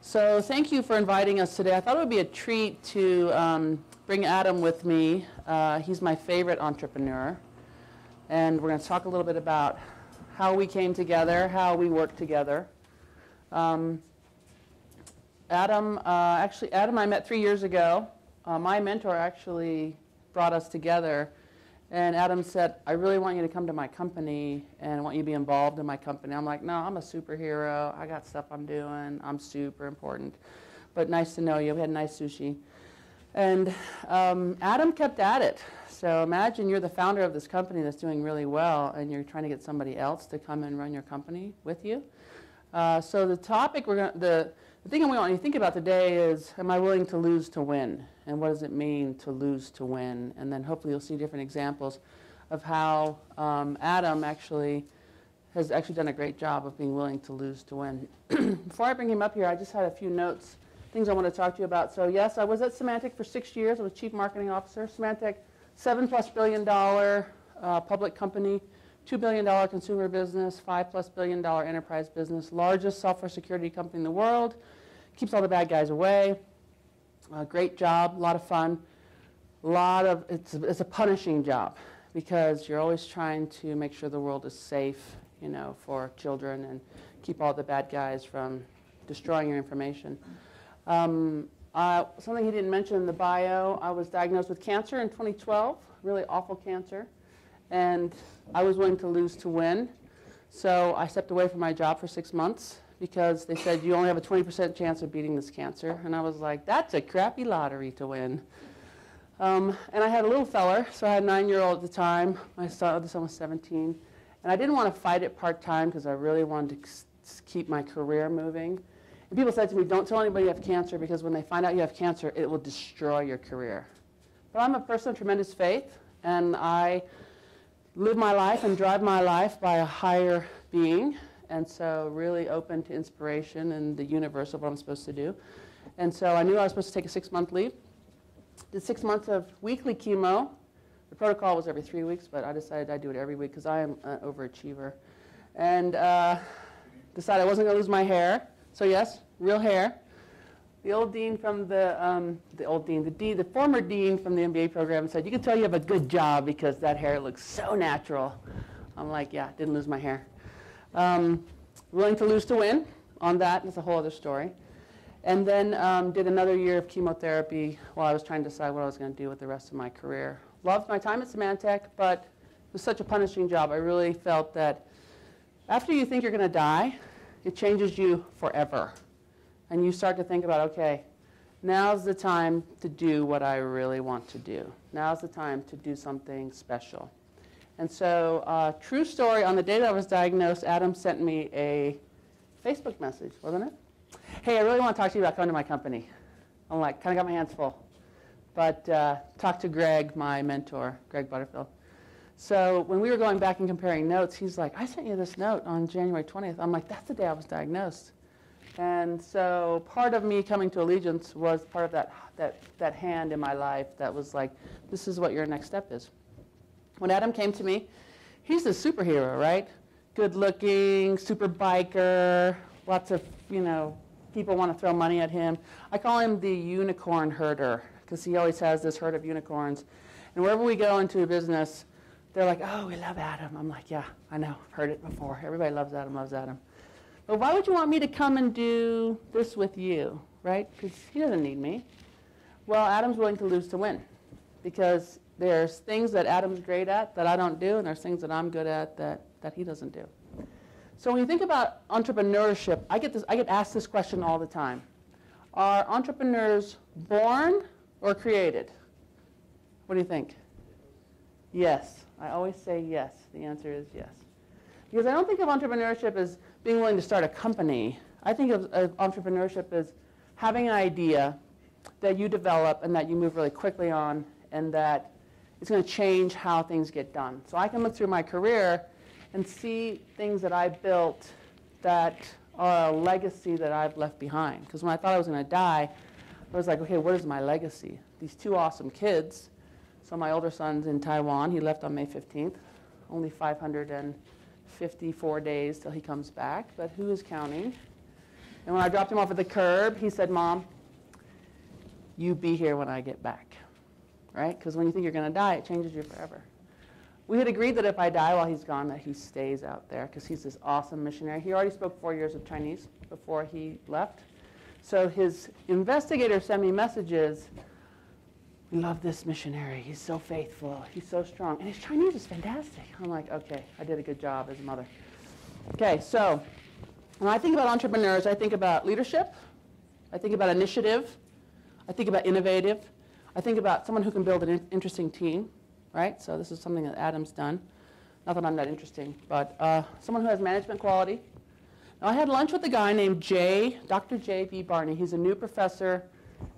So thank you for inviting us today. I thought it would be a treat to bring Adam with me. He's my favorite entrepreneur. And we're going to talk a little bit about how we came together, how we work together. Adam I met 3 years ago. My mentor actually brought us together. And Adam said, I really want you to come to my company and I want you to be involved in my company. I'm like, no, I'm a superhero. I got stuff I'm doing. I'm super important. But nice to know you. We had nice sushi. And Adam kept at it. So imagine you're the founder of this company that's doing really well and you're trying to get somebody else to come and run your company with you. So the topic the thing I want you to think about today is, am I willing to lose to win? And what does it mean to lose to win? And then hopefully you'll see different examples of how Adam has done a great job of being willing to lose to win. Before I bring him up here, I just had a few notes, things I want to talk to you about. So yes, I was at Symantec for 6 years. I was Chief Marketing Officer. Symantec, $7+ billion public company, $2 billion consumer business, $5+ billion enterprise business, largest software security company in the world, keeps all the bad guys away. Great job, a lot of fun. It's a punishing job because you're always trying to make sure the world is safe, for children and keep all the bad guys from destroying your information. Something he didn't mention in the bio, I was diagnosed with cancer in 2012, really awful cancer. And I was willing to lose to win. So I stepped away from my job for 6 months because they said you only have a 20% chance of beating this cancer. And I was like, that's a crappy lottery to win. And I had a little feller, so I had a 9-year-old at the time. My other son was 17. And I didn't want to fight it part-time because I really wanted to keep my career moving. And people said to me, don't tell anybody you have cancer because when they find out you have cancer, it will destroy your career. But I'm a person of tremendous faith, and I live my life and drive my life by a higher being, and so really open to inspiration and the universe of what I'm supposed to do. And so I knew I was supposed to take a 6-month leave. Did 6 months of weekly chemo. The protocol was every 3 weeks, but I decided I'd do it every week because I am an overachiever. And decided I wasn't going to lose my hair. So yes, real hair. The old dean from the former dean from the MBA program said, you can tell you have a good job because that hair looks so natural. I'm like, yeah, didn't lose my hair. Willing to lose to win on that. That's a whole other story. And then did another year of chemotherapy while I was trying to decide what I was going to do with the rest of my career. Loved my time at Symantec, but it was such a punishing job. I really felt that after you think you're going to die, it changes you forever. And you start to think about, okay, now's the time to do what I really want to do. Now's the time to do something special. And so, true story, on the day that I was diagnosed, Adam sent me a Facebook message, wasn't it? Hey, I really want to talk to you about coming to my company. I'm like, kind of got my hands full. But talk to Greg, my mentor, Greg Butterfield. So when we were going back and comparing notes, he's like, I sent you this note on January 20th. I'm like, that's the day I was diagnosed. And so part of me coming to Allegiance was part of that hand in my life that was like, this is what your next step is. When Adam came to me, he's a superhero, right? Good looking, super biker, lots of, people want to throw money at him. I call him the unicorn herder because he always has this herd of unicorns. And wherever we go into a business, they're like, oh, we love Adam. I'm like, yeah, I know, heard it before. Everybody loves Adam, loves Adam. But why would you want me to come and do this with you, right? Because he doesn't need me. Well, Adam's willing to lose to win because there's things that Adam's great at that I don't do, and there's things that I'm good at that he doesn't do. So when you think about entrepreneurship, I get asked this question all the time. Are entrepreneurs born or created? What do you think? Yes. I always say yes. The answer is yes. Because I don't think of entrepreneurship as being willing to start a company. I think of entrepreneurship as having an idea that you develop and that you move really quickly on and that it's going to change how things get done. So I can look through my career and see things that I built that are a legacy that I've left behind. Because when I thought I was going to die, I was like, okay, what is my legacy? These 2 awesome kids. So my older son's in Taiwan. He left on May 15th. Only 554 days till he comes back, but who is counting? And when I dropped him off at the curb, he said, Mom, you be here when I get back, right? Because when you think you're going to die, it changes you forever. We had agreed that if I die while he's gone, that he stays out there because he's this awesome missionary. He already spoke 4 years of Chinese before he left. So his investigator sent me messages. We love this missionary. He's so faithful. He's so strong. And his Chinese is fantastic. I'm like, okay, I did a good job as a mother. Okay, so when I think about entrepreneurs, I think about leadership. I think about initiative. I think about innovative. I think about someone who can build an interesting team, right? So this is something that Adam's done. Not that I'm that interesting, but someone who has management quality. Now, I had lunch with a guy named Dr. J.B. Barney. He's a new professor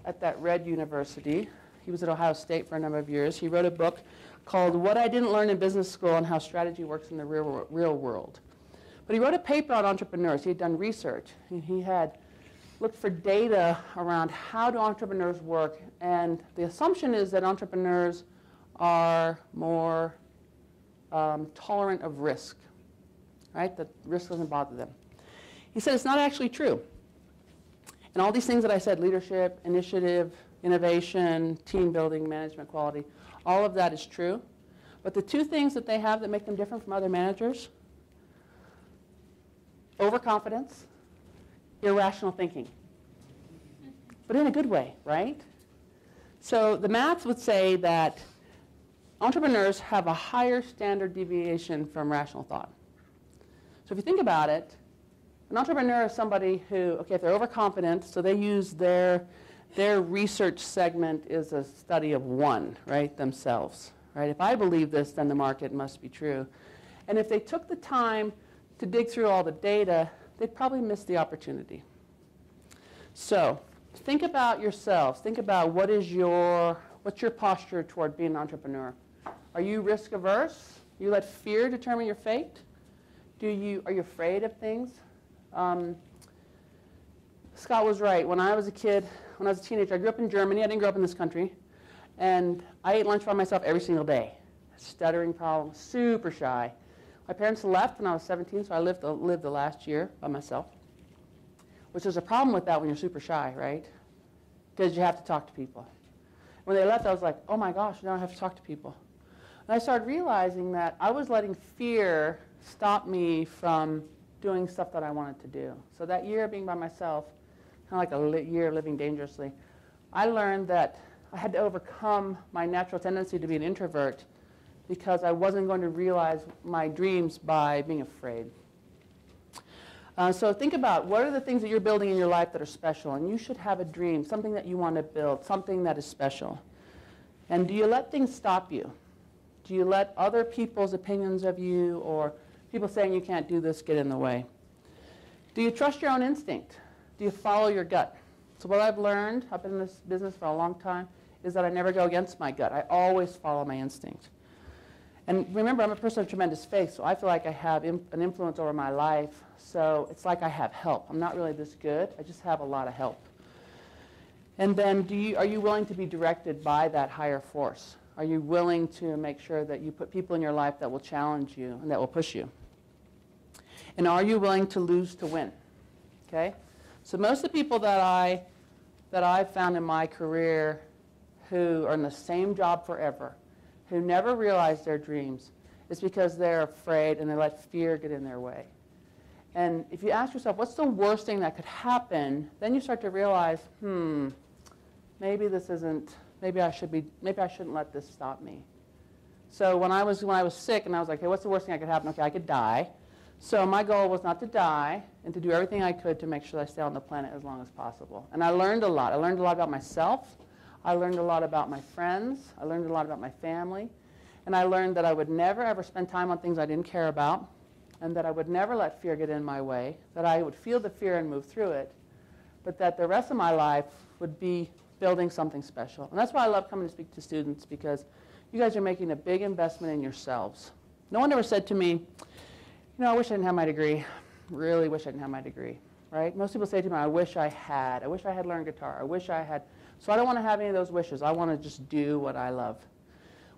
at that Red University. He was at Ohio State for a number of years. He wrote a book called What I Didn't Learn in Business School and How Strategy Works in the Real World. But he wrote a paper on entrepreneurs. He had done research. He had looked for data around how do entrepreneurs work. And the assumption is that entrepreneurs are more tolerant of risk, right? That risk doesn't bother them. He said it's not actually true. And all these things that I said, leadership, initiative, innovation, team building, management quality, all of that is true. But the two things that they have that make them different from other managers, overconfidence, irrational thinking. But in a good way, right? So the math would say that entrepreneurs have a higher standard deviation from rational thought. So if you think about it, an entrepreneur is somebody who, okay, if they're overconfident, so they use their research segment is a study of one, right, themselves, right? If I believe this, then the market must be true. And if they took the time to dig through all the data, they'd probably miss the opportunity. So think about yourselves. Think about what's your posture toward being an entrepreneur. Are you risk averse? You let fear determine your fate? Are you afraid of things? Scott was right. When I was a kid, when I was a teenager, I grew up in Germany. I didn't grow up in this country. And I ate lunch by myself every single day. Stuttering problem, super shy. My parents left when I was 17, so I lived the last year by myself, which is a problem with that when you're super shy, right? Because you have to talk to people. When they left, I was like, oh my gosh, now I have to talk to people. And I started realizing that I was letting fear stop me from doing stuff that I wanted to do. So that year being by myself, kind of like a year living dangerously, I learned that I had to overcome my natural tendency to be an introvert because I wasn't going to realize my dreams by being afraid. So think about what are the things that you're building in your life that are special, and you should have a dream, something that you want to build, something that is special. And do you let things stop you? Do you let other people's opinions of you or people saying you can't do this get in the way? Do you trust your own instinct? Do you follow your gut? So what I've learned, I've been in this business for a long time, is that I never go against my gut. I always follow my instinct. And remember, I'm a person of tremendous faith, so I feel like I have an influence over my life. So it's like I have help. I'm not really this good. I just have a lot of help. And then are you willing to be directed by that higher force? Are you willing to make sure that you put people in your life that will challenge you and that will push you? And are you willing to lose to win? Okay? So most of the people that I've found in my career who are in the same job forever, who never realize their dreams, is because they're afraid and they let fear get in their way. And if you ask yourself, what's the worst thing that could happen, then you start to realize, maybe I shouldn't let this stop me. So when I was sick and I was like, hey, what's the worst thing that could happen? Okay, I could die. So my goal was not to die and to do everything I could to make sure that I stay on the planet as long as possible. And I learned a lot. I learned a lot about myself. I learned a lot about my friends. I learned a lot about my family. And I learned that I would never, ever spend time on things I didn't care about, and that I would never let fear get in my way, that I would feel the fear and move through it, but that the rest of my life would be building something special. And that's why I love coming to speak to students, because you guys are making a big investment in yourselves. No one ever said to me, I wish I didn't have my degree. Really wish I didn't have my degree, right? Most people say to me, I wish I had learned guitar. I wish I had. So I don't want to have any of those wishes. I want to just do what I love.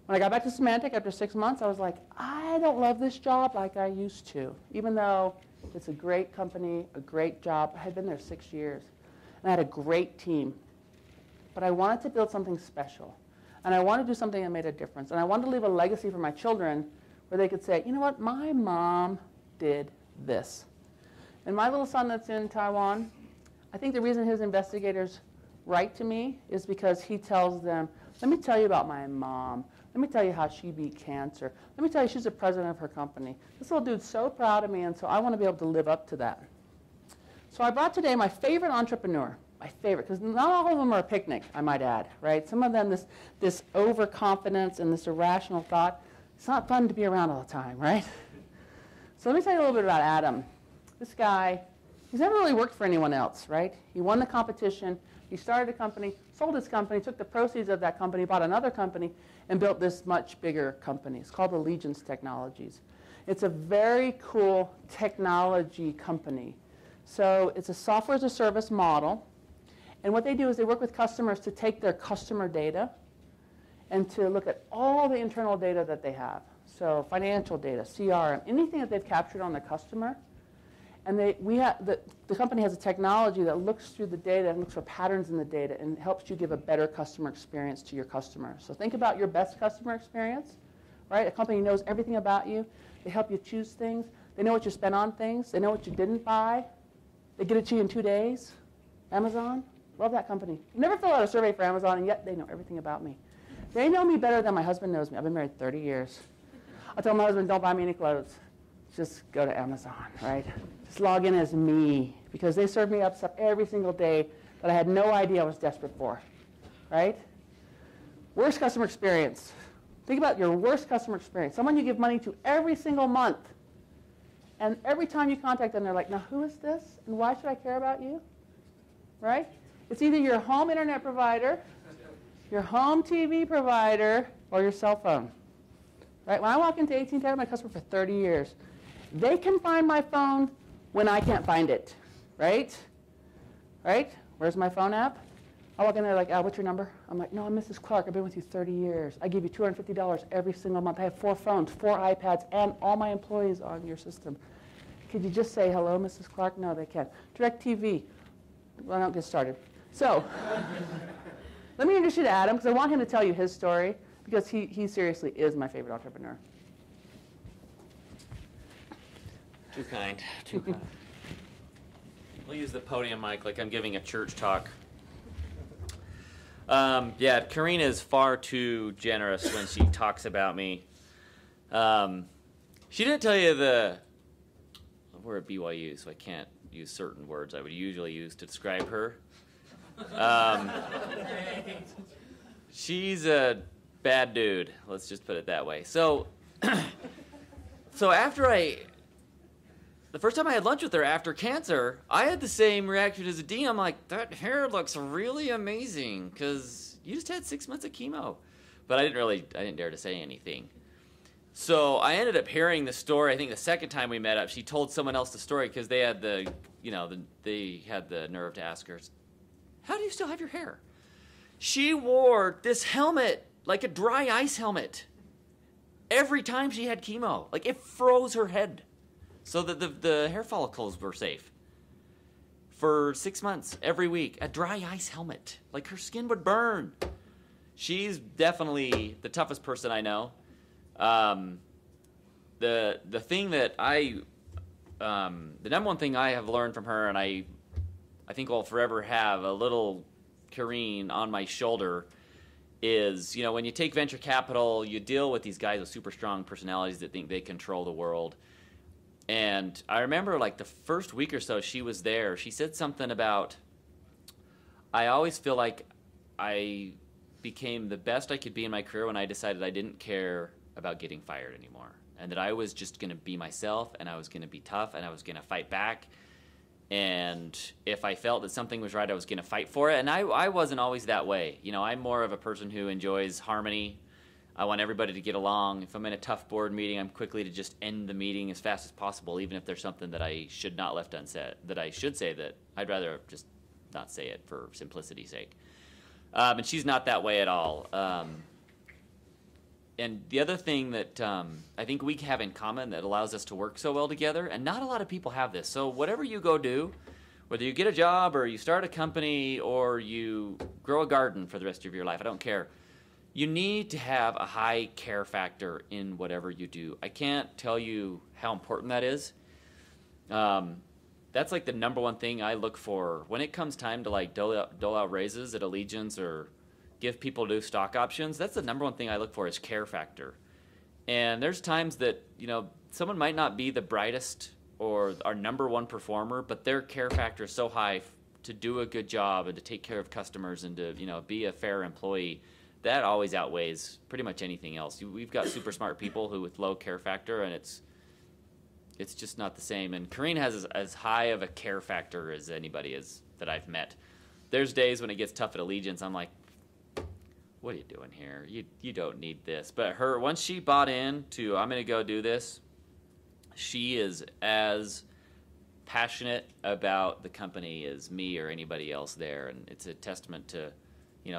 When I got back to Symantec after 6 months, I was like, I don't love this job like I used to, even though It's a great company, a great job. I had been there 6 years, and I had a great team. But I wanted to build something special, and I wanted to do something that made a difference, and I wanted to leave a legacy for my children where they could say, you know what, my mom did this. And my little son that's in Taiwan, I think the reason his investigators write to me is because he tells them, let me tell you about my mom. Let me tell you how she beat cancer. Let me tell you she's the president of her company. This little dude's so proud of me, and so I want to be able to live up to that. So I brought today my favorite entrepreneur, my favorite, because not all of them are a picnic, I might add, right? Some of them, this overconfidence and this irrational thought, it's not fun to be around all the time, right? So let me tell you a little bit about Adam. This guy, he's never really worked for anyone else, right? He won the competition. He started a company, sold his company, took the proceeds of that company, bought another company, and built this much bigger company. It's called Allegiance Technologies. It's a very cool technology company. So it's a software as a service model. And what they do is they work with customers to take their customer data and to look at all the internal data that they have. So financial data, CRM, anything that they've captured on the customer. And the company has a technology that looks through the data and looks for patterns in the data and helps you give a better customer experience to your customers. So think about your best customer experience, right? A company knows everything about you. They help you choose things. They know what you spent on things. They know what you didn't buy. They get it to you in 2 days. Amazon, love that company. I've never filled out a survey for Amazon, and yet they know everything about me. They know me better than my husband knows me. I've been married 30 years. I tell my husband, don't buy me any clothes. Just go to Amazon, right? Just log in as me, because they serve me up stuff every single day that I had no idea I was desperate for, right? Worst customer experience. Think about your worst customer experience. Someone you give money to every single month, and every time you contact them, they're like, now who is this, and why should I care about you, right? It's either your home internet provider, your home TV provider, or your cell phone, right? When I walk into AT&T, I've been my customer for 30 years. They can find my phone when I can't find it, right? Right? Where's my phone app? I walk in there like, what's your number? I'm like, no, I'm Mrs. Clark. I've been with you 30 years. I give you $250 every single month. I have 4 phones, 4 iPads, and all my employees on your system. Could you just say, hello, Mrs. Clark? No, they can't. DirecTV. Well, don't get started. So let me introduce you to Adam, because I want him to tell you his story, because he seriously is my favorite entrepreneur. Too kind. Too kind. We'll use the podium mic like I'm giving a church talk. Yeah, Carine is far too generous when she talks about me. She didn't tell you we're at BYU, so I can't use certain words I would usually use to describe her. She's a bad dude. Let's just put it that way. So the first time I had lunch with her after cancer, I had the same reaction as a D. I'm like, that hair looks really amazing because you just had 6 months of chemo. But I didn't dare to say anything. So I ended up hearing the story. I think the second time we met up, she told someone else the story because they had they had the nerve to ask her, how do you still have your hair? She wore this helmet, like a dry ice helmet, every time she had chemo. Like it froze her head so that the hair follicles were safe. For 6 months, every week, a dry ice helmet. Like her skin would burn. She's definitely the toughest person I know. The thing that the number one thing I have learned from her, and I think I'll forever have a little Carine on my shoulder, is, when you take venture capital, you deal with these guys with super strong personalities that think they control the world. And I remember like the first week or so she was there, she said something about, I always feel like I became the best I could be in my career when I decided I didn't care about getting fired anymore. And that I was just going to be myself, and I was going to be tough, and I was going to fight back. And if I felt that something was right, I was going to fight for it. And I wasn't always that way. I'm more of a person who enjoys harmony. I want everybody to get along. If I'm in a tough board meeting, I'm quickly to just end the meeting as fast as possible, even if there's something that I should not left unsaid, that I should say, that I'd rather just not say it for simplicity's sake. And she's not that way at all. and the other thing that I think we have in common that allows us to work so well together, and not a lot of people have this. So whatever you go do, whether you get a job or you start a company or you grow a garden for the rest of your life, I don't care. You need to have a high care factor in whatever you do. I can't tell you how important that is. That's like the number one thing I look for when it comes time to like dole out raises at Allegiance or give people new stock options. That's the number one thing I look for is care factor. And there's times that, you know, someone might not be the brightest or our number one performer, but their care factor is so high to do a good job and to take care of customers and to, you know, be a fair employee. That always outweighs pretty much anything else. We've got super smart people who with low care factor, and it's just not the same. And Carine has as high of a care factor as anybody that I've met. There's days when it gets tough at Allegiance, I'm like, what are you doing here? You don't need this. But once she bought into, I'm going to go do this, she is as passionate about the company as me or anybody else there. And it's a testament to,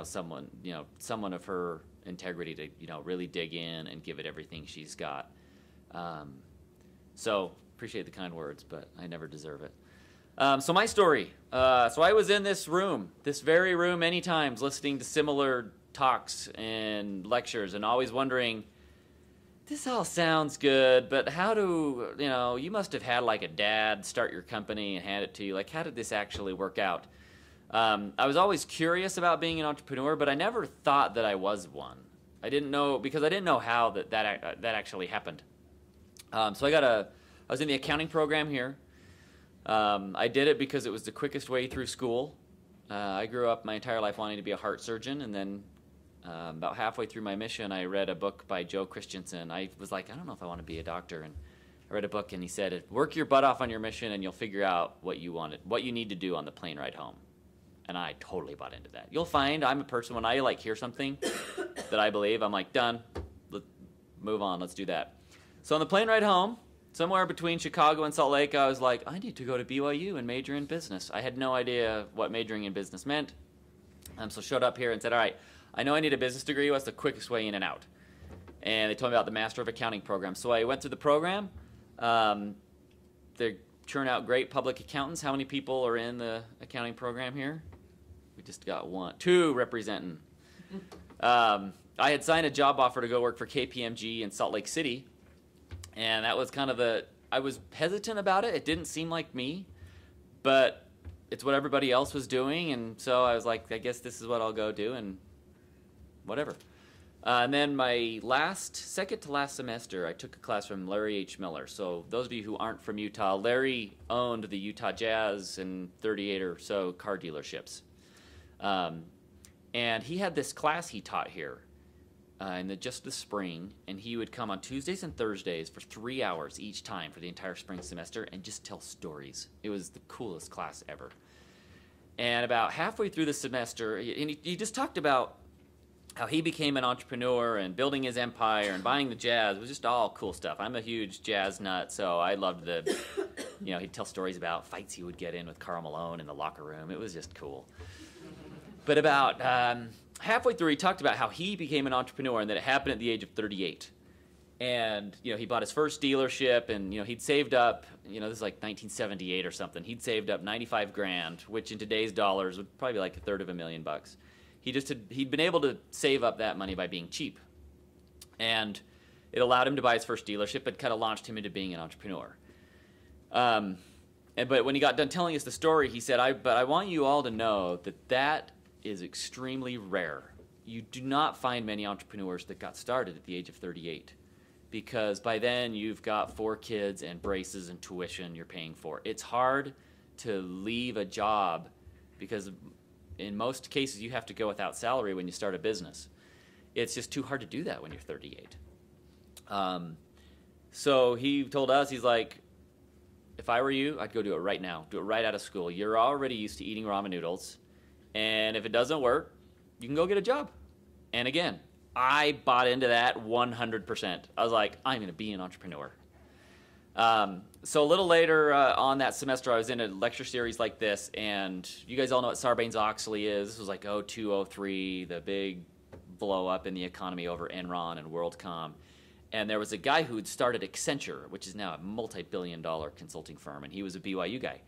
someone of her integrity to, really dig in and give it everything she's got. So appreciate the kind words, but I never deserve it. So my story. So I was in this very room many times listening to similar talks and lectures and always wondering, this all sounds good, but how you must have had like a dad start your company and hand it to you. Like, how did this actually work out? I was always curious about being an entrepreneur, but I never thought that I was one. I didn't know, because I didn't know how that actually happened. So I was in the accounting program here. I did it because it was the quickest way through school. I grew up my entire life wanting to be a heart surgeon, and then about halfway through my mission, I read a book by Joe Christensen. I was like, I don't know if I want to be a doctor, and I read a book, and he said, work your butt off on your mission, and you'll figure out what you need to do on the plane ride home. And I totally bought into that. You'll find I'm a person, when I hear something that I believe, I'm like, done, let's move on, let's do that. So on the plane ride home, somewhere between Chicago and Salt Lake, I was like, I need to go to BYU and major in business. I had no idea what majoring in business meant. So showed up here and said, all right, I know I need a business degree. What's the quickest way in and out? And they told me about the Master of Accounting program. So I went through the program. They churn out great public accountants. How many people are in the accounting program here? We just got two representing. I had signed a job offer to go work for KPMG in Salt Lake City. And that was kind of I was hesitant about it. It didn't seem like me, but it's what everybody else was doing. And so I was like, I guess this is what I'll go do and whatever. And then my second to last semester, I took a class from Larry H. Miller. So those of you who aren't from Utah, Larry owned the Utah Jazz and 38 or so car dealerships. And he had this class he taught here. In just the spring, and he would come on Tuesdays and Thursdays for 3 hours each time for the entire spring semester and just tell stories. It was the coolest class ever. And about halfway through the semester, he just talked about how he became an entrepreneur and building his empire and buying the Jazz. It was just all cool stuff. I'm a huge Jazz nut, so I loved he'd tell stories about fights he would get in with Karl Malone in the locker room. It was just cool. But about halfway through, he talked about how he became an entrepreneur and that it happened at the age of 38. And, he bought his first dealership and, he'd saved up, this is like 1978 or something. He'd saved up $95,000, which in today's dollars would probably be like $150,000. He'd been able to save up that money by being cheap. And it allowed him to buy his first dealership. It kind of launched him into being an entrepreneur. But when he got done telling us the story, he said, but I want you all to know that is extremely rare. You do not find many entrepreneurs that got started at the age of 38, because by then you've got 4 kids and braces and tuition you're paying for. It's hard to leave a job because in most cases you have to go without salary when you start a business. It's just too hard to do that when you're 38. So he told us, he's like, if I were you, I'd go do it right now. Do it right out of school. You're already used to eating ramen noodles. And if it doesn't work, you can go get a job. And again, I bought into that 100%. I was like, I'm going to be an entrepreneur. So a little later on that semester, I was in a lecture series like this, and you guys all know what Sarbanes-Oxley is. This was like 02, 03, the big blow up in the economy over Enron and WorldCom. And there was a guy who had started Accenture, which is now a multi-billion-dollar consulting firm, and he was a BYU guy.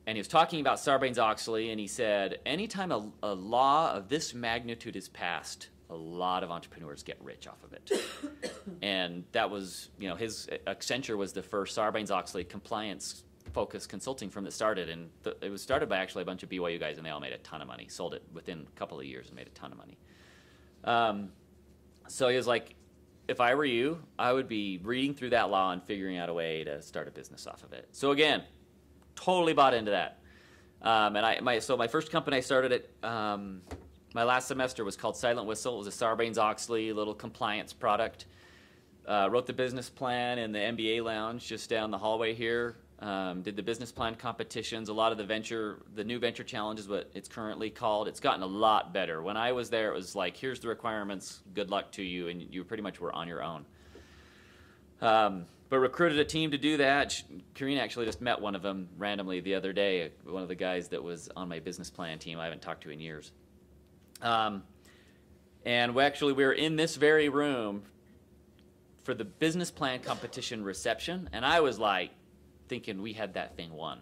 And he was talking about Sarbanes-Oxley, and he said, anytime a law of this magnitude is passed, a lot of entrepreneurs get rich off of it. And that was, his Accenture was the first Sarbanes-Oxley compliance-focused consulting firm that started. And it was started by actually a bunch of BYU guys, and they all made a ton of money. Sold it within a couple of years and made a ton of money. So he was like, if I were you, I would be reading through that law and figuring out a way to start a business off of it. So again, totally bought into that. So my first company I started at my last semester was called Silent Whistle. It was a Sarbanes-Oxley little compliance product. Wrote the business plan in the MBA lounge just down the hallway here. Did the business plan competitions, a lot of the new venture challenge is what it's currently called. It's gotten a lot better. When I was there, it was like, here's the requirements, good luck to you, and you pretty much were on your own. But recruited a team to do that. Carine actually just met one of them randomly the other day, one of the guys that was on my business plan team I haven't talked to in years. And we were in this very room for the business plan competition reception, and I was like thinking we had that thing won.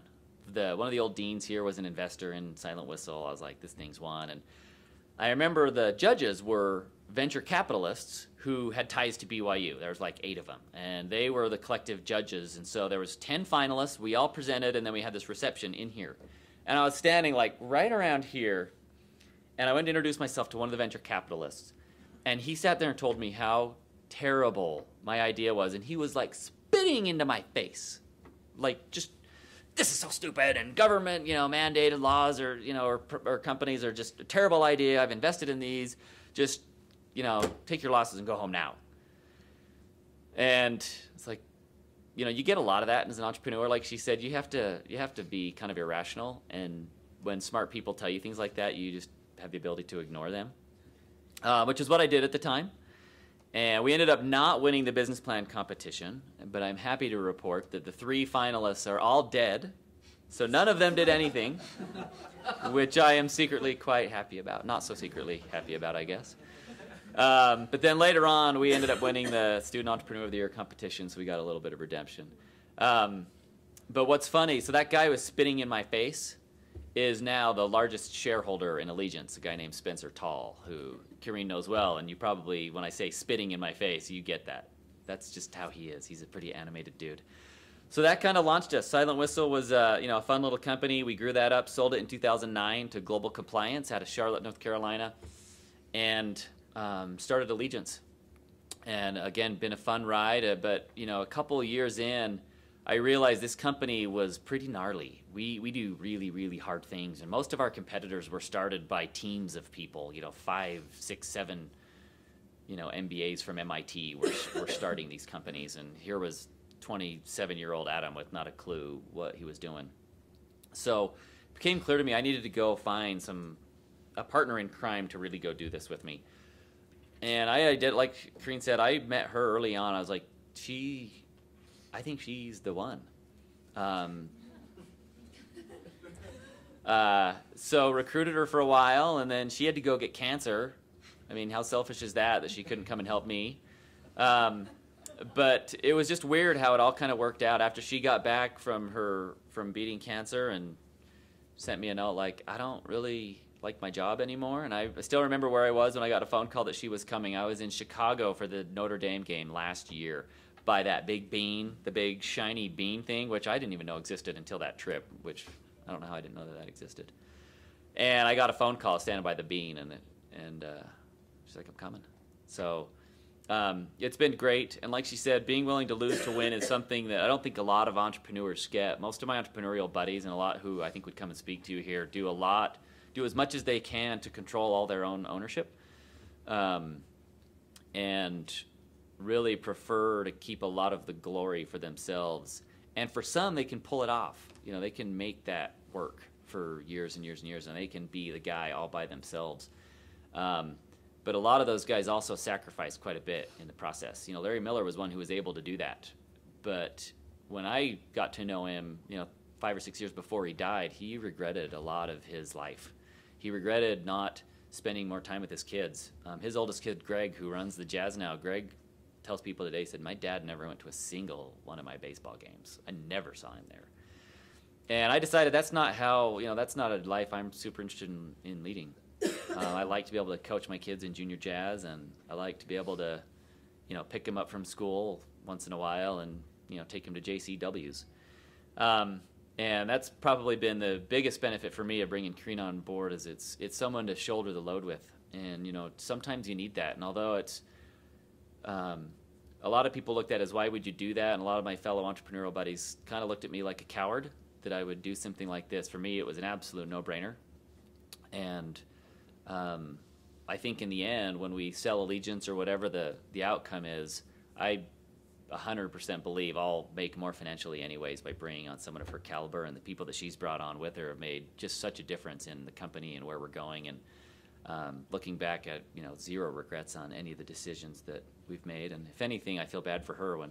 One of the old deans here was an investor in Silent Whistle. I was like, this thing's won. And I remember the judges were venture capitalists who had ties to BYU. There was like 8 of them, and they were the collective judges. And so there was 10 finalists. We all presented, and then we had this reception in here. And I was standing like right around here, and I went to introduce myself to one of the venture capitalists. And he sat there and told me how terrible my idea was, and he was like spitting into my face. Like, just, this is so stupid, and government, mandated laws or companies are just a terrible idea. I've invested in these. Just, take your losses and go home now. And it's like, you get a lot of that as an entrepreneur. Like she said, you have to be kind of irrational, and when smart people tell you things like that, you just have the ability to ignore them, which is what I did at the time. And we ended up not winning the business plan competition, but I'm happy to report that the 3 finalists are all dead, so none of them did anything, which I am secretly quite happy about. Not so secretly happy about, I guess. But then later on, we ended up winning the Student Entrepreneur of the Year competition, so we got a little bit of redemption. But what's funny, so that guy who was spitting in my face is now the largest shareholder in Allegiance, a guy named Spencer Tall, who Carine knows well, and you probably, when I say spitting in my face, you get that. That's just how he is. He's a pretty animated dude. So that kind of launched us. Silent Whistle was a fun little company. We grew that up, sold it in 2009 to Global Compliance out of Charlotte, North Carolina, and started Allegiance. And again, been a fun ride, but a couple of years in, I realized this company was pretty gnarly. We do really, really hard things, and most of our competitors were started by teams of people, 5, 6, 7, MBAs from MIT were starting these companies, and here was 27-year-old Adam with not a clue what he was doing. So it became clear to me I needed to go find a partner in crime to really go do this with me. And I did, like Carine said, I met her early on. I was like, I think she's the one. So recruited her for a while, and then she had to go get cancer. I mean, how selfish is that she couldn't come and help me? But it was just weird how it all kind of worked out. After she got back from beating cancer and sent me a note like, I don't really like my job anymore. And I still remember where I was when I got a phone call that she was coming. I was in Chicago for the Notre Dame game last year by that big bean, the big shiny bean thing, which I didn't even know existed until that trip, which I don't know how I didn't know that existed. And I got a phone call standing by the bean, and she's like, I'm coming. So it's been great. And like she said, being willing to lose to win is something that I don't think a lot of entrepreneurs get. Most of my entrepreneurial buddies, and a lot who I think would come and speak to you here, do as much as they can to control all their own ownership, and really prefer to keep a lot of the glory for themselves. And for some, they can pull it off. They can make that work for years and years and years, and they can be the guy all by themselves. But a lot of those guys also sacrifice quite a bit in the process. Larry Miller was one who was able to do that. But when I got to know him, 5 or 6 years before he died, he regretted a lot of his life. He regretted not spending more time with his kids. His oldest kid, Greg, who runs the Jazz now, Greg tells people today, said, my dad never went to a single one of my baseball games. I never saw him there. And I decided that's not how, that's not a life I'm super interested in leading. I like to be able to coach my kids in junior jazz, and I like to be able to, pick them up from school once in a while and, take them to JCWs. And that's probably been the biggest benefit for me of bringing Carine on board, is it's someone to shoulder the load with. And, sometimes you need that. And although it's, a lot of people looked at it as, why would you do that? And a lot of my fellow entrepreneurial buddies kind of looked at me like a coward that I would do something like this. For me, it was an absolute no-brainer. And I think in the end, when we sell Allegiance or whatever the outcome is, I 100% believe I'll make more financially anyways by bringing on someone of her caliber, and the people that she's brought on with her have made just such a difference in the company and where we're going. And looking back at, zero regrets on any of the decisions that we've made. And if anything, I feel bad for her when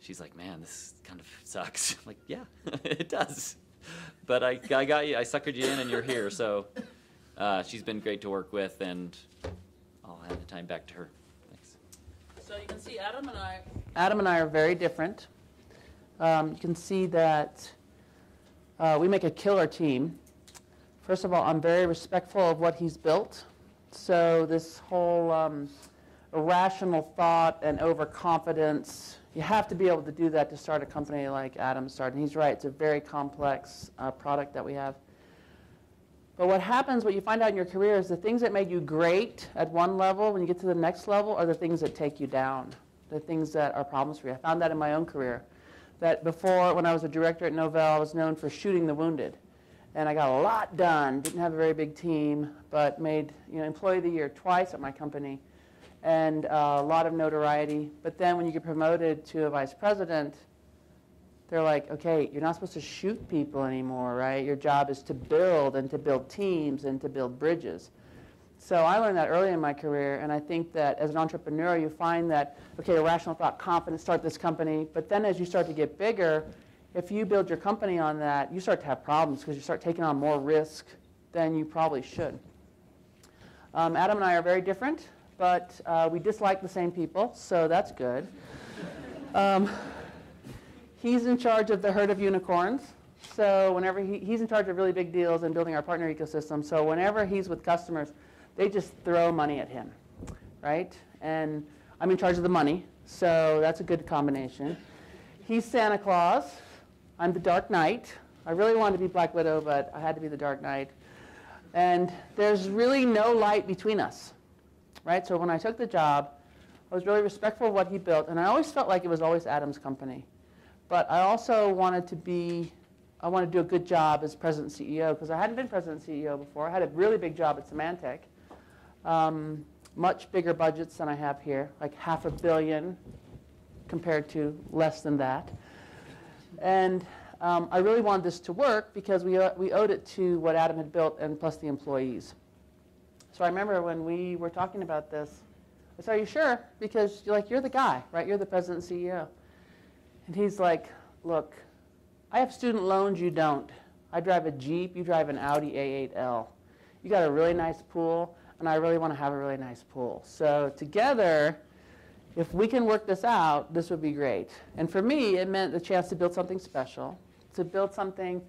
she's like, man, this kind of sucks. I'm like, yeah, it does. But I got you. I suckered you in, and you're here. So she's been great to work with, and I'll hand the time back to her. Thanks. So you can see Adam and I are very different. You can see that we make a killer team. First of all, I'm very respectful of what he's built. So this whole irrational thought and overconfidence, you have to be able to do that to start a company like Adam started. And he's right, it's a very complex product that we have. But what happens, what you find out in your career, is the things that made you great at one level, when you get to the next level, are the things that take you down, the things that are problems for you. I found that in my own career. That before, when I was a director at Novell, I was known for shooting the wounded. And I got a lot done, didn't have a very big team, but made Employee of the Year twice at my company, and a lot of notoriety. But then when you get promoted to a vice president, they're like, okay, you're not supposed to shoot people anymore, right? Your job is to build, and to build teams, and to build bridges. So I learned that early in my career, and I think that as an entrepreneur, you find that, okay, irrational thought, confidence, start this company, but then as you start to get bigger, if you build your company on that, you start to have problems because you start taking on more risk than you probably should. Adam and I are very different, but we dislike the same people, so that's good. He's in charge of the herd of unicorns, so whenever he's in charge of really big deals and building our partner ecosystem, so whenever he's with customers, they just throw money at him, right? And I'm in charge of the money, so that's a good combination. He's Santa Claus. I'm the Dark Knight. I really wanted to be Black Widow, but I had to be the Dark Knight. And there's really no light between us, right? So when I took the job, I was really respectful of what he built, and I always felt like it was always Adam's company. But I also wanted to do a good job as president and CEO, because I hadn't been president and CEO before. I had a really big job at Symantec, much bigger budgets than I have here, like $500 million compared to less than that. And I really wanted this to work because we owed it to what Adam had built, and plus the employees. So I remember when we were talking about this, I said, are you sure? Because you're the guy, right? You're the president and CEO. And he's like, look, I have student loans, you don't. I drive a Jeep, you drive an Audi A8L. You got a really nice pool, and I really want to have a really nice pool. So together, if we can work this out, this would be great. And for me, it meant the chance to build something special, to build something.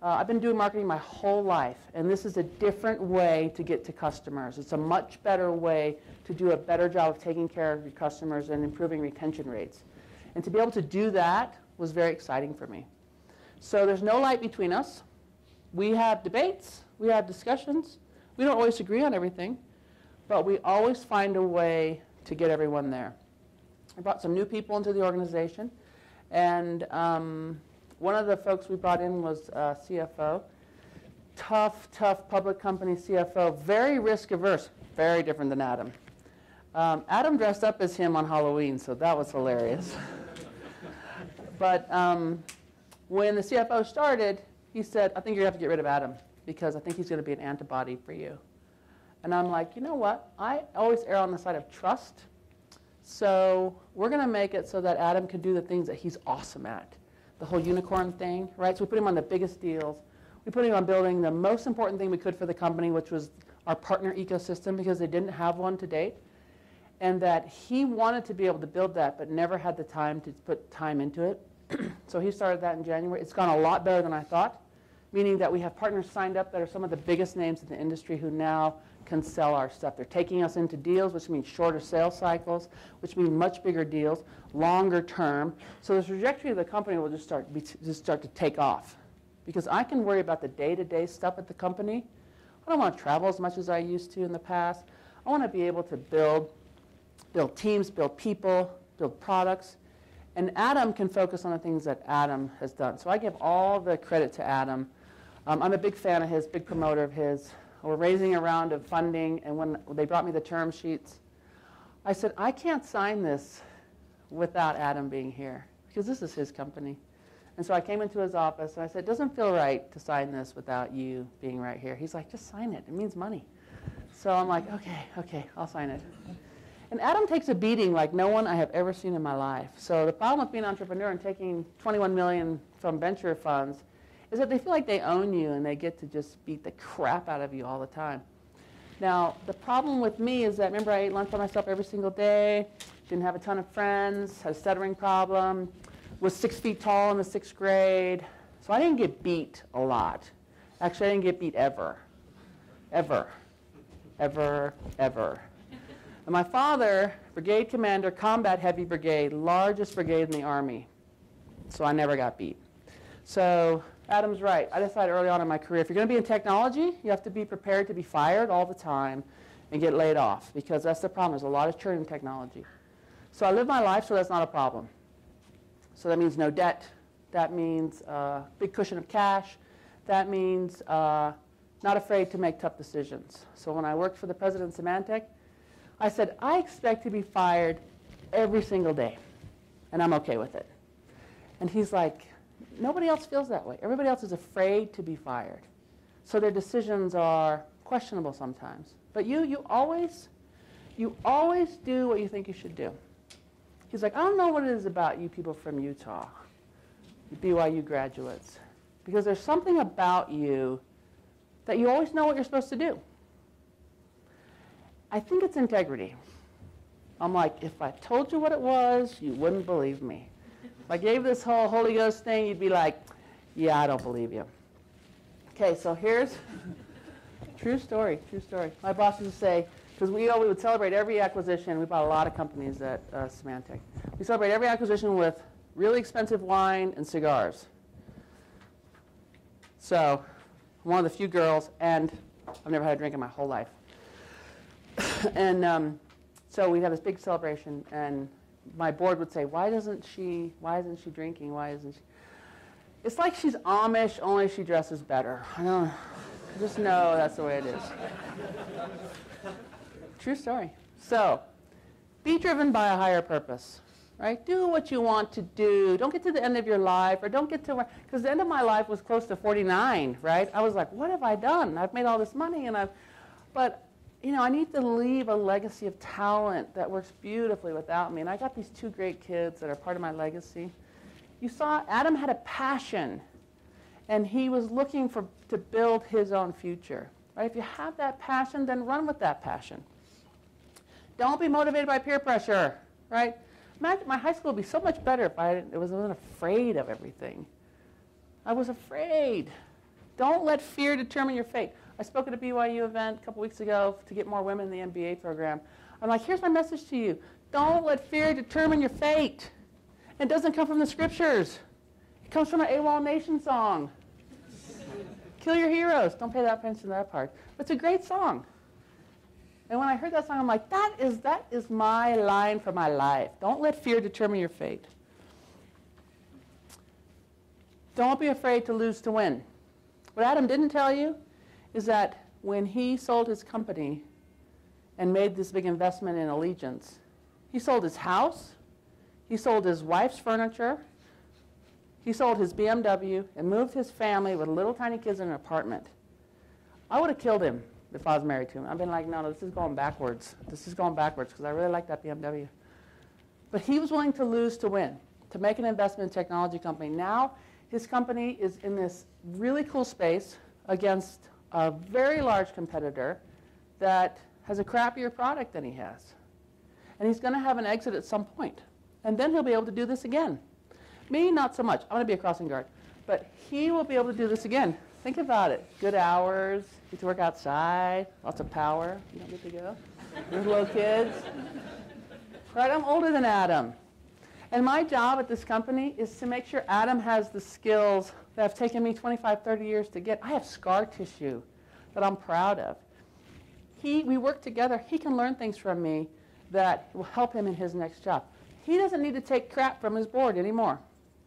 I've been doing marketing my whole life, and this is a different way to get to customers. It's a much better way to do a better job of taking care of your customers and improving retention rates. And to be able to do that was very exciting for me. So there's no light between us. We have debates, we have discussions. We don't always agree on everything, but we always find a way to get everyone there. I brought some new people into the organization, and one of the folks we brought in was CFO. Tough public company CFO, very risk averse, very different than Adam. Adam dressed up as him on Halloween, so that was hilarious. But when the CFO started, he said, I think you're going to have to get rid of Adam because I think he's going to be an antibody for you. And I'm like, you know what? I always err on the side of trust. So we're going to make it so that Adam can do the things that he's awesome at. The whole unicorn thing, right? So we put him on the biggest deals. We put him on building the most important thing we could for the company, which was our partner ecosystem because they didn't have one to date, and that he wanted to be able to build that but never had the time to put time into it. So he started that in January. It's gone a lot better than I thought, meaning that we have partners signed up that are some of the biggest names in the industry who now can sell our stuff. They're taking us into deals, which means shorter sales cycles, which mean much bigger deals, longer term. So the trajectory of the company will just start to take off. Because I can worry about the day-to-day stuff at the company. I don't want to travel as much as I used to in the past. I want to be able to build teams, build people, build products. And Adam can focus on the things that Adam has done. So I give all the credit to Adam. I'm a big fan of his, big promoter of his. We're raising a round of funding, and when they brought me the term sheets, I said, I can't sign this without Adam being here, because this is his company. And so I came into his office, and I said, it doesn't feel right to sign this without you being right here. He's like, just sign it. It means money. So I'm like, okay, I'll sign it. And Adam takes a beating like no one I have ever seen in my life. So the problem with being an entrepreneur and taking $21 million from venture funds is that they feel like they own you and they get to just beat the crap out of you all the time. Now, the problem with me is that, remember, I ate lunch by myself every single day, didn't have a ton of friends, had a stuttering problem, was 6 feet tall in the 6th grade. So I didn't get beat a lot. Actually, I didn't get beat ever. Ever. Ever, ever. And my father, brigade commander, combat heavy brigade, largest brigade in the Army. So I never got beat. So Adam's right. I decided early on in my career, if you're going to be in technology, you have to be prepared to be fired all the time and get laid off, because that's the problem. There's a lot of churn in technology. So I live my life so that's not a problem. So that means no debt. That means a big cushion of cash. That means not afraid to make tough decisions. So when I worked for the president of Symantec, I said, I expect to be fired every single day, and I'm okay with it. And he's like, nobody else feels that way. Everybody else is afraid to be fired. So their decisions are questionable sometimes. But you always do what you think you should do. He's like, I don't know what it is about you people from Utah, you BYU graduates, because there's something about you that you always know what you're supposed to do. I think it's integrity. I'm like, if I told you what it was, you wouldn't believe me. If I gave this whole Holy Ghost thing, you'd be like, yeah, I don't believe you. Okay, so here's true story. My boss used to say, because we would celebrate every acquisition. We bought a lot of companies at Symantec. We celebrate every acquisition with really expensive wine and cigars. So I'm one of the few girls, and I've never had a drink in my whole life. And so we'd have this big celebration, and my board would say, why isn't she drinking? Why isn't she? It's like she's Amish, only she dresses better. I just know that's the way it is. True story. So be driven by a higher purpose, right? Do what you want to do. Don't get to the end of your life, or don't get to, because the end of my life was close to 49, right? I was like, what have I done? I've made all this money, but I need to leave a legacy of talent that works beautifully without me. And I got these 2 great kids that are part of my legacy. You saw Adam had a passion, and he was looking to build his own future. Right? If you have that passion, then run with that passion. Don't be motivated by peer pressure. Right? Imagine my high school would be so much better if I wasn't afraid of everything. I was afraid. Don't let fear determine your fate. I spoke at a BYU event a couple weeks ago to get more women in the MBA program. I'm like, here's my message to you. Don't let fear determine your fate. It doesn't come from the scriptures. It comes from an AWOL Nation song. Kill your heroes. Don't pay that attention to that part. But it's a great song. And when I heard that song, I'm like, that is my line for my life. Don't let fear determine your fate. Don't be afraid to lose to win. What Adam didn't tell you is that when he sold his company and made this big investment in Allegiance, he sold his house, he sold his wife's furniture, he sold his BMW, and moved his family with little tiny kids in an apartment. I would have killed him if I was married to him. I've been like, no, this is going backwards. This is going backwards because I really like that BMW. But he was willing to lose to win, to make an investment in a technology company. Now his company is in this really cool space against a very large competitor that has a crappier product than he has. And he's going to have an exit at some point. And then he'll be able to do this again. Me, not so much. I'm going to be a crossing guard. But he will be able to do this again. Think about it. Good hours, get to work outside, lots of power. You don't get to go. There's little kids. Right? I'm older than Adam. And my job at this company is to make sure Adam has the skills that have taken me 25, 30 years to get. I have scar tissue that I'm proud of. We work together. He can learn things from me that will help him in his next job. He doesn't need to take crap from his board anymore,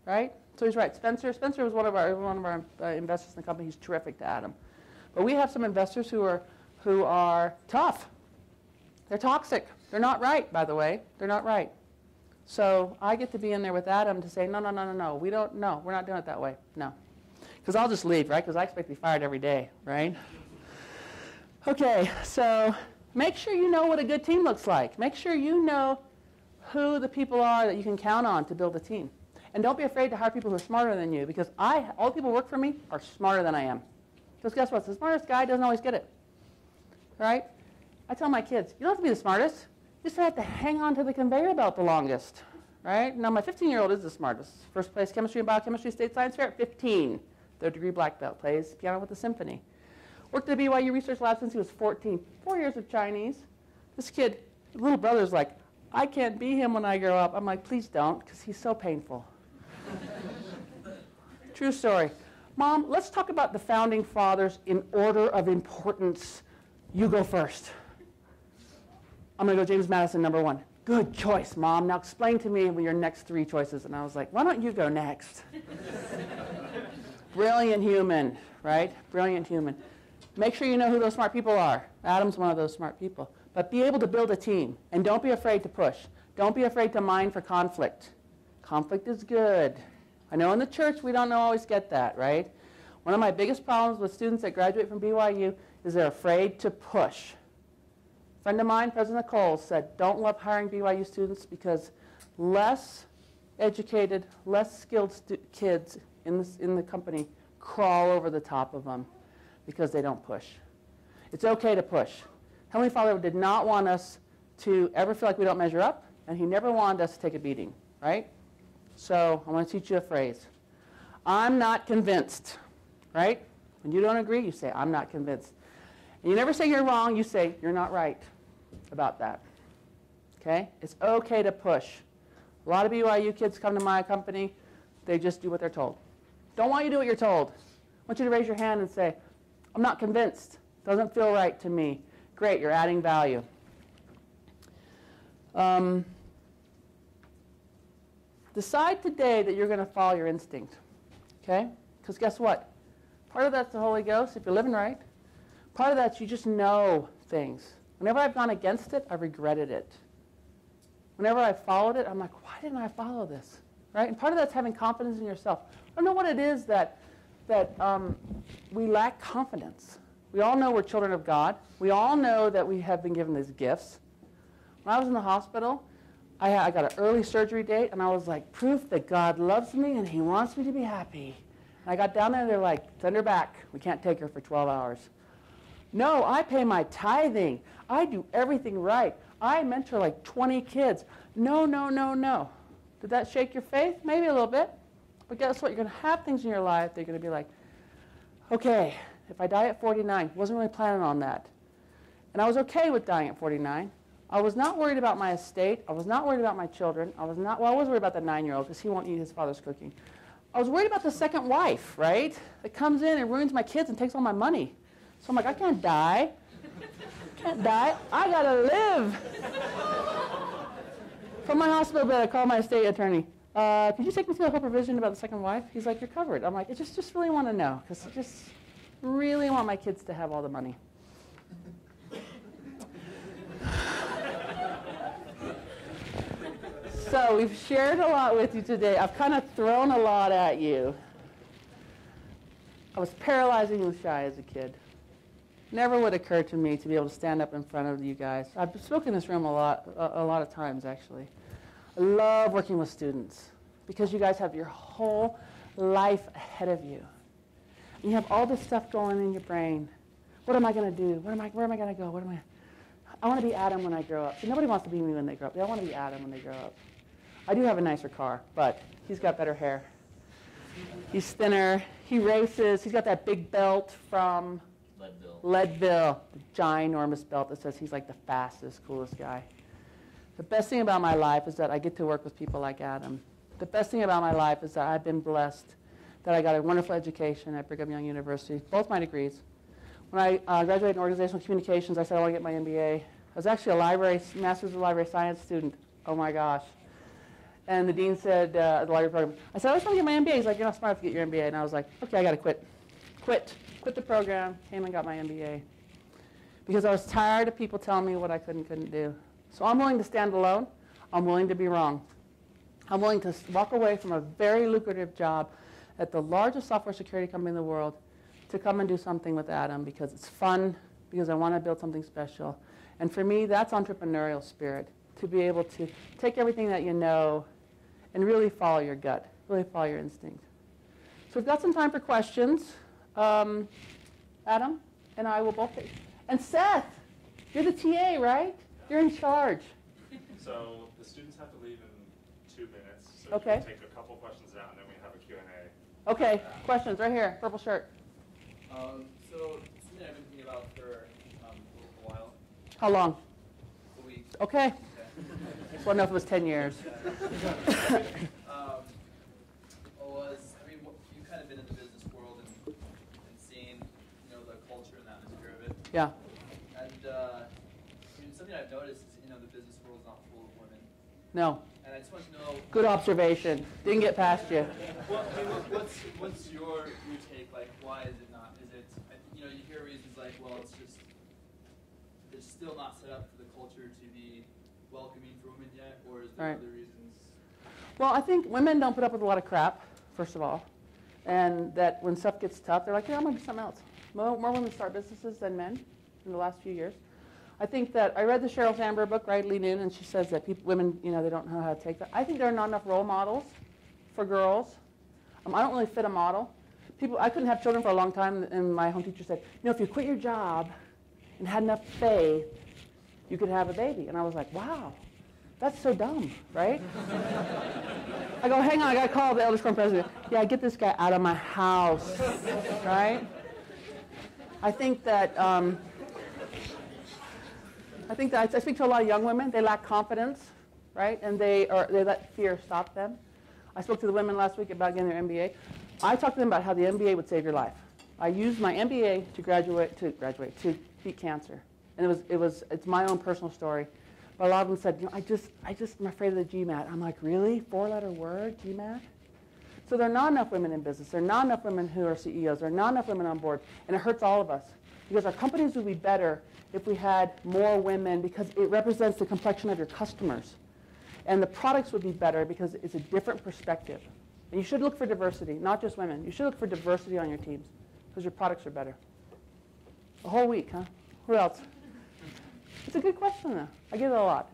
right? So he's right. Spencer was one of our investors in the company. He's terrific to Adam. But we have some investors who are tough. They're toxic. They're not right, by the way. They're not right. So I get to be in there with Adam to say, no, we don't, no, we're not doing it that way, no. Because I'll just leave, right? Because I expect to be fired every day, right? Okay, so make sure you know what a good team looks like. Make sure you know who the people are that you can count on to build a team. And don't be afraid to hire people who are smarter than you, because all the people who work for me are smarter than I am. Because guess what? The smartest guy doesn't always get it, right? I tell my kids, you don't have to be the smartest. You just have to hang on to the conveyor belt the longest, right? Now, my 15-year-old is the smartest. First place chemistry and biochemistry state science fair at 15. Third degree black belt, plays piano with the symphony. Worked at the BYU Research Lab since he was 14. 4 years of Chinese. This kid, his little brother's like, I can't be him when I grow up. I'm like, please don't, because he's so painful. True story. Mom, let's talk about the founding fathers in order of importance. You go first. I'm going to go James Madison, number 1. Good choice, Mom. Now explain to me your next 3 choices. And I was like, why don't you go next? Brilliant human, right? Brilliant human. Make sure you know who those smart people are. Adam's one of those smart people. But be able to build a team. And don't be afraid to push. Don't be afraid to mine for conflict. Conflict is good. I know in the church we don't always get that, right? One of my biggest problems with students that graduate from BYU is they're afraid to push. A friend of mine, President Cole, said, don't love hiring BYU students because less educated, less skilled kids in the company crawl over the top of them because they don't push. It's okay to push. Heavenly Father did not want us to ever feel like we don't measure up, and he never wanted us to take a beating, right? So I want to teach you a phrase. I'm not convinced, right? When you don't agree, you say, I'm not convinced. And you never say you're wrong, you say, you're not right about that, okay? It's okay to push. A lot of BYU kids come to my company, they just do what they're told. Don't want you to do what you're told. I want you to raise your hand and say, I'm not convinced. Doesn't feel right to me. Great, you're adding value. Decide today that you're going to follow your instinct, okay? Because guess what? Part of that's the Holy Ghost, if you're living right. Part of that's you just know things. Whenever I've gone against it, I've regretted it. Whenever I've followed it, I'm like, why didn't I follow this, right? And part of that's having confidence in yourself. I don't know what it is that we lack confidence. We all know we're children of God. We all know that we have been given these gifts. When I was in the hospital, I got an early surgery date, and I was like, proof that God loves me and he wants me to be happy. And I got down there, and they're like, send her back. We can't take her for 12 hours. No, I pay my tithing. I do everything right. I mentor like 20 kids. No. Did that shake your faith? Maybe a little bit. But guess what? You're going to have things in your life that you're going to be like, okay, if I die at 49, wasn't really planning on that. And I was okay with dying at 49. I was not worried about my estate. I was not worried about my children. I was worried about the 9-year-old because he won't eat his father's cooking. I was worried about the second wife, right? That comes in and ruins my kids and takes all my money. So I'm like, I can't die. I can't die. I got to live. From my hospital bed, I called my estate attorney. Could you take me through the whole provision about the second wife? He's like, you're covered. I'm like, I just really want to know because I just really want my kids to have all the money. So we've shared a lot with you today. I've kind of thrown a lot at you. I was paralyzingly shy as a kid. Never would occur to me to be able to stand up in front of you guys. I've spoken in this room a lot of times, actually. I love working with students because you guys have your whole life ahead of you. And you have all this stuff going in your brain. what am I going to do? Where am I going to go? I want to be Adam when I grow up. See, nobody wants to be me when they grow up. They all want to be Adam when they grow up. I do have a nicer car, but he's got better hair. He's thinner. He races. He's got that big belt from Leadville, the ginormous belt that says he's like the fastest, coolest guy. The best thing about my life is that I get to work with people like Adam. The best thing about my life is that I've been blessed, that I got a wonderful education at Brigham Young University, both my degrees. When I graduated in organizational communications, I said I want to get my MBA. I was actually a master's of library science student. Oh my gosh. And the dean said, the library program, I said, I just want to get my MBA. He's like, you're not smart enough to get your MBA. And I was like, okay, I got to quit. Quit the program, came and got my MBA. Because I was tired of people telling me what I couldn't do. So I'm willing to stand alone. I'm willing to be wrong. I'm willing to walk away from a very lucrative job at the largest software security company in the world to come and do something with Adam because it's fun, because I want to build something special. And for me, that's entrepreneurial spirit, to be able to take everything that you know and really follow your gut, really follow your instinct. So we've got some time for questions. Adam and I will both take. And Seth, you're the TA, right? You're in charge. So the students have to leave in 2 minutes. So Okay. you can take a couple questions out, and then we have a Q&A. Okay, questions right here, purple shirt. So something I've been thinking about for a while. How long? A week. Okay. Just want to know if it was 10 years. You've kind of been in the business world and seen, the culture and the atmosphere of it. Yeah. And something I've noticed is, the business world is not full of women. No. And I just want to know. Good observation. Didn't get past you. Well, what's your take? Like, why is it not? Is it, you hear reasons like, well, it's still not set up for the culture to be welcoming for women yet, or is there Right. other reasons? Well, I think women don't put up with a lot of crap, first of all. And that when stuff gets tough, they're like, yeah, I'm going to do something else. More women start businesses than men in the last few years. I think that I read the Sheryl Sandberg book, right, Lean In, and she says that women, they don't know how to take that. I think there are not enough role models for girls. I don't really fit a model. I couldn't have children for a long time, and my home teacher said, if you quit your job and had enough faith, you could have a baby. And I was like, wow, that's so dumb, right? I go, hang on, I got to call the Elders Quorum president. Yeah, get this guy out of my house, right? I think that I speak to a lot of young women. They lack confidence, right? And they let fear stop them. I spoke to the women last week about getting their MBA. I talked to them about how the MBA would save your life. I used my MBA to beat cancer, and it's my own personal story. But a lot of them said, I just am afraid of the GMAT. I'm like, really? 4-letter word, GMAT? So there are not enough women in business. There are not enough women who are CEOs. There are not enough women on board, and it hurts all of us because our companies would be better if we had more women because it represents the complexion of your customers. And the products would be better because it's a different perspective. And you should look for diversity, not just women. You should look for diversity on your teams because your products are better. A whole week, huh? Who else? It's a good question, though. I get it a lot.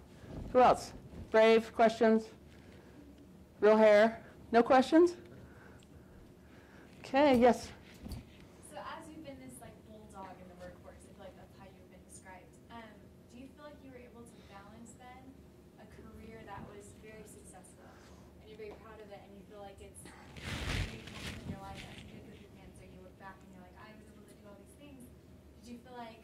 Who else? Brave, questions? Real hair? No questions? Okay, yes. So as you've been this bulldog in the workforce, I feel like that's how you've been described. Do you feel like you were able to balance then a career that was very successful and you're very proud of it and you feel like it's really something in your life as you did with your cancer, you look back and you're like, I was able to do all these things. Did you feel like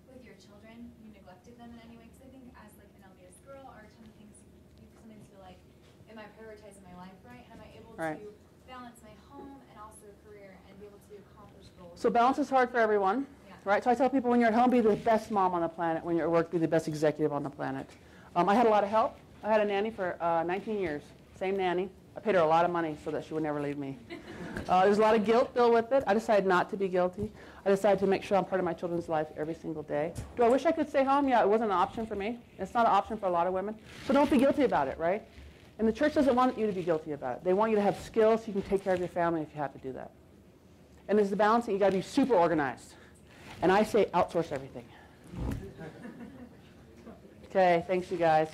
with your children you neglected them in any way? Because I think as an LDS girl are a ton of things you sometimes feel like, am I prioritizing my life right? And am I able Right. to balance my home and also career and be able to accomplish goals? So balance is hard for everyone, Yeah. right? So I tell people when you're at home, be the best mom on the planet. When you're at work, be the best executive on the planet. I had a lot of help. I had a nanny for 19 years, same nanny. I paid her a lot of money so that she would never leave me. There's a lot of guilt built with it. I decided not to be guilty. I decided to make sure I'm part of my children's life every single day. Do I wish I could stay home? Yeah, it wasn't an option for me. It's not an option for a lot of women. So don't be guilty about it, right? And the church doesn't want you to be guilty about it. They want you to have skills so you can take care of your family if you have to do that. And there's the balancing. You got to be super organized. And I say outsource everything. Okay, thanks you guys.